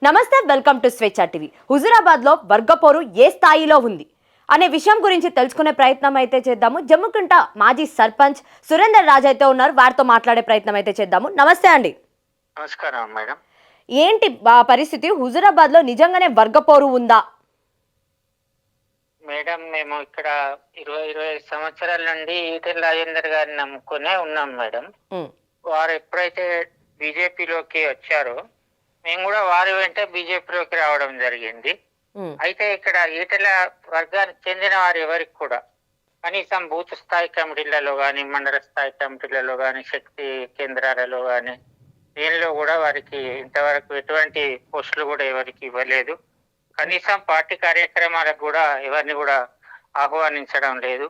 నమస్తే, welcome to స్వేచ్ఛ TV. హుజురాబాద్లో వర్గపోరు ఏ స్థాయిలో ఉంది అనే విషయం గురించి తెలుసుకునే ప్రయత్నం అయితే చేద్దాము. జమ్ముకుంట మాజీ సర్పంచ్ సురేందర్ రాజ్ అయితే ఉన్నారు, వారితో మాట్లాడే ప్రయత్నం అయితే చేద్దాము. నమస్తే అండి. నమస్కారం మేడం. ఏంటి పరిస్థితి? హుజురాబాద్లో నిజంగానే వర్గపోరు ఉందా? మేడం, మేము ఇక్కడ 25 సంవత్సరాల నుండి ఈటెల రాజేందర్ గారిని నమ్ముకునే ఉన్నాం మేడం. వారు ఎప్పుడైతే బీజేపీలోకి వచ్చారో మేము కూడా వారి వెంట బీజేపీలోకి రావడం జరిగింది. అయితే ఇక్కడ ఈటెల వర్గానికి చెందిన వారు ఎవరికి కూడా కనీసం బూత్ స్థాయి కమిటీలలో కానీ, మండల స్థాయి కమిటీలలో కానీ, శక్తి కేంద్రాలలో కానీ దీనిలో కూడా వారికి ఇంతవరకు ఎటువంటి పోస్టులు కూడా ఎవరికి ఇవ్వలేదు. కనీసం పార్టీ కార్యక్రమాలకు కూడా ఎవరిని కూడా ఆహ్వానించడం లేదు.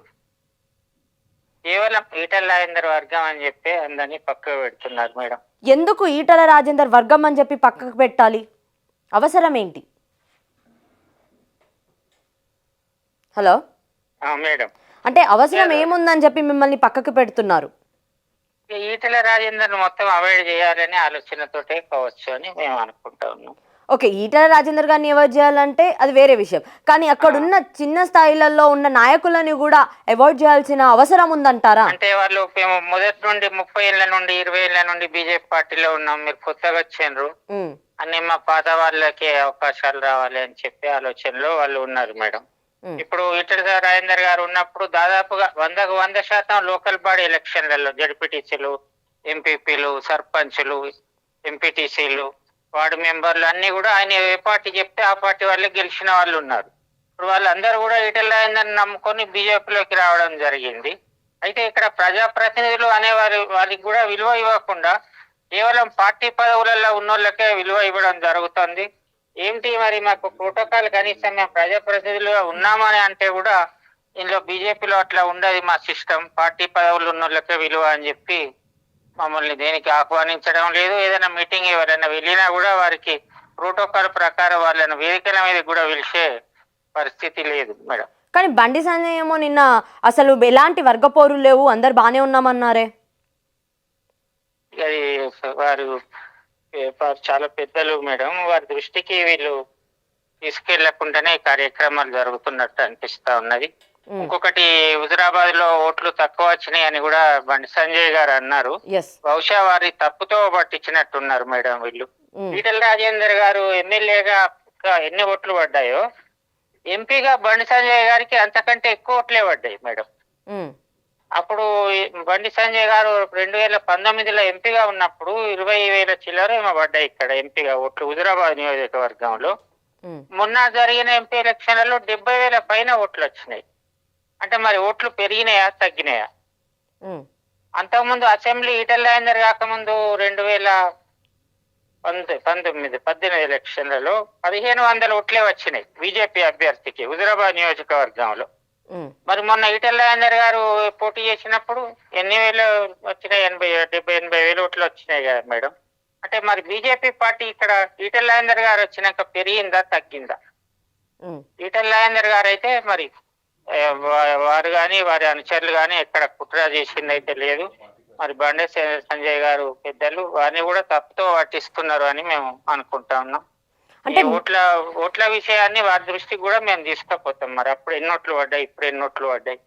కేవలం ఈటెల రాజేందర్ వర్గం అని చెప్పి అందరినీ పక్కకు పెడుతున్నారు మేడం. ఎందుకు ఈటెల రాజేందర్ వర్గం అని చెప్పి పక్కకు పెట్టాలి? అవసరం ఏంటి? హలో మేడం, అంటే అవసరం ఏముందని చెప్పి మిమ్మల్ని పక్కకు పెడుతున్నారు? ఈటెల రాజేందర్ మొత్తం అవాయిడ్ చేయాలనే ఆలోచనతోటే కావచ్చు అని మేము అనుకుంటా ఉన్నాం. ఓకే, ఈటెల రాజేందర్ గారిని అవాయిడ్ చేయాలంటే అది వేరే విషయం, కానీ అక్కడున్న చిన్న స్థాయిలలో ఉన్న నాయకులని కూడా అవాయిడ్ చేయాల్సిన అవసరం ఉందంటారా? అంటే వాళ్ళు మేము మొదటి నుండి 30 ఏళ్ల నుండి 20 ఏళ్ల నుండి బీజేపీ పార్టీలో ఉన్నాం, మీరు కొత్తగా వచ్చిండ్రు అని మా పాత వాళ్ళకి అవకాశాలు రావాలి అని చెప్పి ఆలోచనలో వాళ్ళు ఉన్నారు మేడం. ఇప్పుడు ఈటెల రాజేందర్ గారు ఉన్నప్పుడు దాదాపుగా 100% లోకల్ బాడీ ఎలక్షన్లలో జడ్పీటీసీలు, ఎంపీపీలు, సర్పంచులు, ఎంపీటీసీలు, వార్డు మెంబర్లు అన్ని కూడా ఆయన ఏ పార్టీ చెప్తే ఆ పార్టీ వాళ్ళే గెలిచిన వాళ్ళు ఉన్నారు. ఇప్పుడు వాళ్ళందరూ కూడా ఈటెల రాజేందర్ నమ్ముకొని బీజేపీలోకి రావడం జరిగింది. అయితే ఇక్కడ ప్రజాప్రతినిధులు అనే వారికి కూడా విలువ ఇవ్వకుండా కేవలం పార్టీ పదవులలో ఉన్నోళ్ళకే విలువ ఇవ్వడం జరుగుతుంది. ఏంటి మరి మాకు ప్రోటోకాల్ కనీసం మేము ప్రజాప్రతినిధులుగా ఉన్నామని అంటే కూడా ఇందులో బీజేపీలో అట్లా ఉండదు మా సిస్టమ్, పార్టీ పదవులు ఉన్నోళ్ళకే విలువ అని చెప్పి మమ్మల్ని దేనికి ఆహ్వానించడం లేదు. ఏదైనా మీటింగ్ ఎవరైనా వెళ్ళినా కూడా వారికి ప్రోటోకాల్ ప్రకారం వాళ్ళని వేదికల మీద కూడా పిలిచే పరిస్థితి లేదు మేడం. కానీ బండి సంజయ్ ఏమో నిన్న అసలు ఎలాంటి వర్గపోరు లేవు, అందరు బానే ఉన్నామన్నారే. అది వారు చాలా పెద్దలు మేడం, వారి దృష్టికి వీళ్ళు తీసుకెళ్లకుండానే కార్యక్రమాలు జరుగుతున్నట్టు అనిపిస్తా ఉన్నది. ఇంకొకటి, హుజురాబాద్ లో ఓట్లు తక్కువ వచ్చినాయి అని కూడా బండి సంజయ్ గారు అన్నారు. బహుశా వారి తప్పుతో పట్టించినట్టున్నారు మేడం వీళ్ళు. ఈటెల రాజేందర్ గారు ఎమ్మెల్యేగా ఎన్ని ఓట్లు పడ్డాయో ఎంపీగా బండి సంజయ్ గారికి అంతకంటే ఎక్కువ ఓట్లే పడ్డాయి మేడం. అప్పుడు బండి సంజయ్ గారు 2019లో ఎంపీగా ఉన్నప్పుడు 20,000 చిల్లర ఏమో పడ్డాయి ఇక్కడ ఎంపీగా ఓట్లు హుజురాబాద్ నియోజకవర్గంలో. మొన్న జరిగిన ఎంపీ ఎలక్షన్లలో 70,000 పైన ఓట్లు వచ్చినాయి. అంటే మరి ఓట్లు పెరిగినాయా తగ్గినాయా? అంతకుముందు అసెంబ్లీ ఈటెల రాజేందర్ కాకముందు 2018 ఎలక్షన్లలో 1,500 ఓట్లే వచ్చినాయి బీజేపీ అభ్యర్థికి హుజురాబాద్ నియోజకవర్గంలో. మరి మొన్న ఈటెల రాజేందర్ గారు పోటీ చేసినప్పుడు ఎన్ని వేలు వచ్చినాయి? 70-80 వేలు ఓట్లు వచ్చినాయి కదా మేడం. అంటే మరి బీజేపీ పార్టీ ఇక్కడ ఈటెల రాజేందర్ గారు వచ్చినాక పెరిగిందా తగ్గిందా? ఈటెల రాజేందర్ గారు అయితే మరి వారు కానీ వారి అనుచరులు కానీ ఎక్కడ కుట్ర చేసింది అయితే లేదు. మరి బండి సంజయ్ గారు పెద్దలు వారిని కూడా తప్పుతో పట్టిస్తున్నారు అని మేము అనుకుంటా ఉన్నాం. అంటే ఓట్ల విషయాన్ని వారి దృష్టికి కూడా మేము తీసుకుపోతాం. మరి అప్పుడు ఎన్నోట్లు పడ్డాయి, ఇప్పుడు ఎన్నోట్లు పడ్డాయి.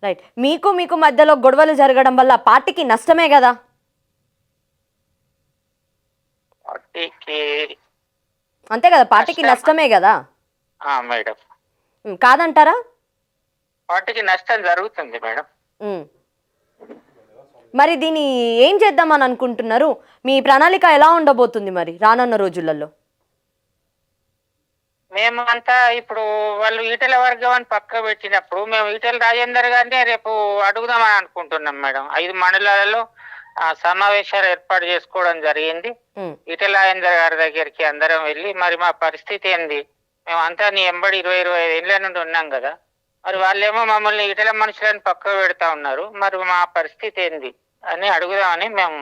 రైట్, మీకు మధ్యలో గొడవలు జరగడం వల్ల పార్టీకి నష్టమే కదా? పార్టీకి అంతే కదా, పార్టీకి నష్టమే కదా మేడం. కాదంటారా? పార్టీకి నష్టం జరుగుతుంది మేడం. మరి దీన్ని ఏం చేద్దామని అనుకుంటున్నారు? మీ ప్రణాళిక ఎలా ఉండబోతుంది మరి రానున్న రోజులలో? మేము అంతా ఇప్పుడు వాళ్ళు ఈటెల వర్గం అని పక్క పెట్టినప్పుడు మేము ఈటెల రాజేందర్ గారిని రేపు అడుగుదామని అనుకుంటున్నాం మేడం. 5 మండలాలలో సమావేశాలు ఏర్పాటు చేసుకోవడం జరిగింది. ఈటెల రాజేందర్ గారి దగ్గరికి అందరం వెళ్ళి మరి మా పరిస్థితి ఏంది, మేమంతా నీ ఎంబడి 20-25 ఏళ్ళ నుండి ఉన్నాం కదా, మరి వాళ్ళేమో మమ్మల్ని ఈటెల మనుషులని పక్క పెడతా ఉన్నారు, మరి మా పరిస్థితి ఏంది అని అడుగుదామని మేము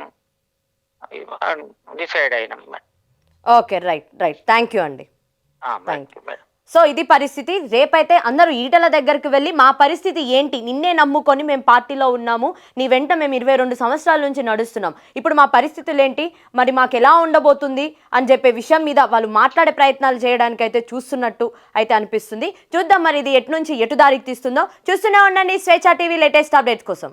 డిసైడ్ అయినాం madam. Okay, right, thank you అండి. Thank you madam. సో ఇది పరిస్థితి. రేపైతే అందరూ ఈటల దగ్గరికి వెళ్ళి మా పరిస్థితి ఏంటి, నిన్నే నమ్ముకొని మేము పార్టీలో ఉన్నాము, నీ వెంట మేము 22 సంవత్సరాల నుంచి నడుస్తున్నాం, ఇప్పుడు మా పరిస్థితులు ఏంటి, మరి మాకు ఎలా ఉండబోతుంది అని చెప్పే విషయం మీద వాళ్ళు మాట్లాడే ప్రయత్నాలు చేయడానికి అయితే చూస్తున్నట్టు అయితే అనిపిస్తుంది. చూద్దాం మరి ఇది ఎటు నుంచి ఎటు దారికి తీస్తుందో. చూస్తూనే ఉండండి స్వేచ్ఛ టీవీ లేటెస్ట్ అప్డేట్స్ కోసం.